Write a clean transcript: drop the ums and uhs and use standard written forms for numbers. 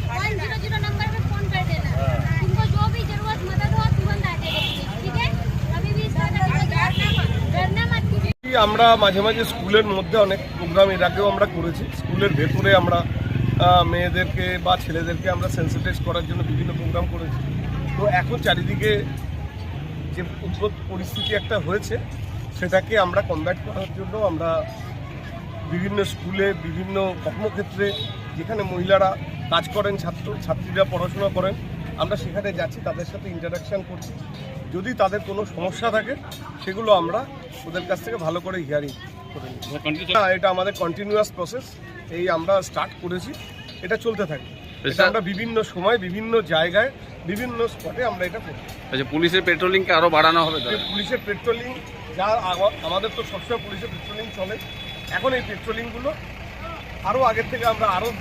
100 number पे phone कर देना। तुमको जो भी जरूरत मदद हो तुरंत आ जाएगा, ठीक है? कभी भी इसका डरना मत कीजिए। আমরা মাঝে মাঝে স্কুলের মধ্যে অনেক প্রোগ্রাম এর আগেও আমরা করেছি। স্কুলের ভেতরে আমরা মেয়েদেরকে বা ছেলেদেরকে আমরা সেন্সিটাইজ করার জন্য বিভিন্ন প্রোগ্রাম করেছি। তো এখন চারিদিকে যে উদ্ভূত পরিস্থিতি একটা হয়েছে সেটাকে আমরা কমব্যাট করার জন্য আমরা বিভিন্ন স্কুলে বিভিন্ন কর্মক্ষেত্রে যেখানে মহিলারা কাজ করেন, ছাত্রীরা পড়াশোনা করেন, আমরা সেখানে যাচ্ছি, তাদের সাথে ইন্টারাকশান করছি। যদি তাদের কোনো সমস্যা থাকে সেগুলো আমরা ওদের কাছ থেকে ভালো করে হিয়ারিং করে নিই। এটা আমাদের কন্টিনিউয়াস প্রসেস, এই আমরা স্টার্ট করেছি, এটা চলতে থাকে। এটা আমরা বিভিন্ন সময় বিভিন্ন জায়গায় বিভিন্ন স্পটে আমরা এটা করি। আচ্ছা, পুলিশের পেট্রোলিংকে আরও বাড়ানো হবে? পুলিশের পেট্রোলিং যা আমাদের তো সবসময় পুলিশের পেট্রোলিং চলে, এখন এই পেট্রোলিংগুলো আরও আগের থেকে আমরা আরও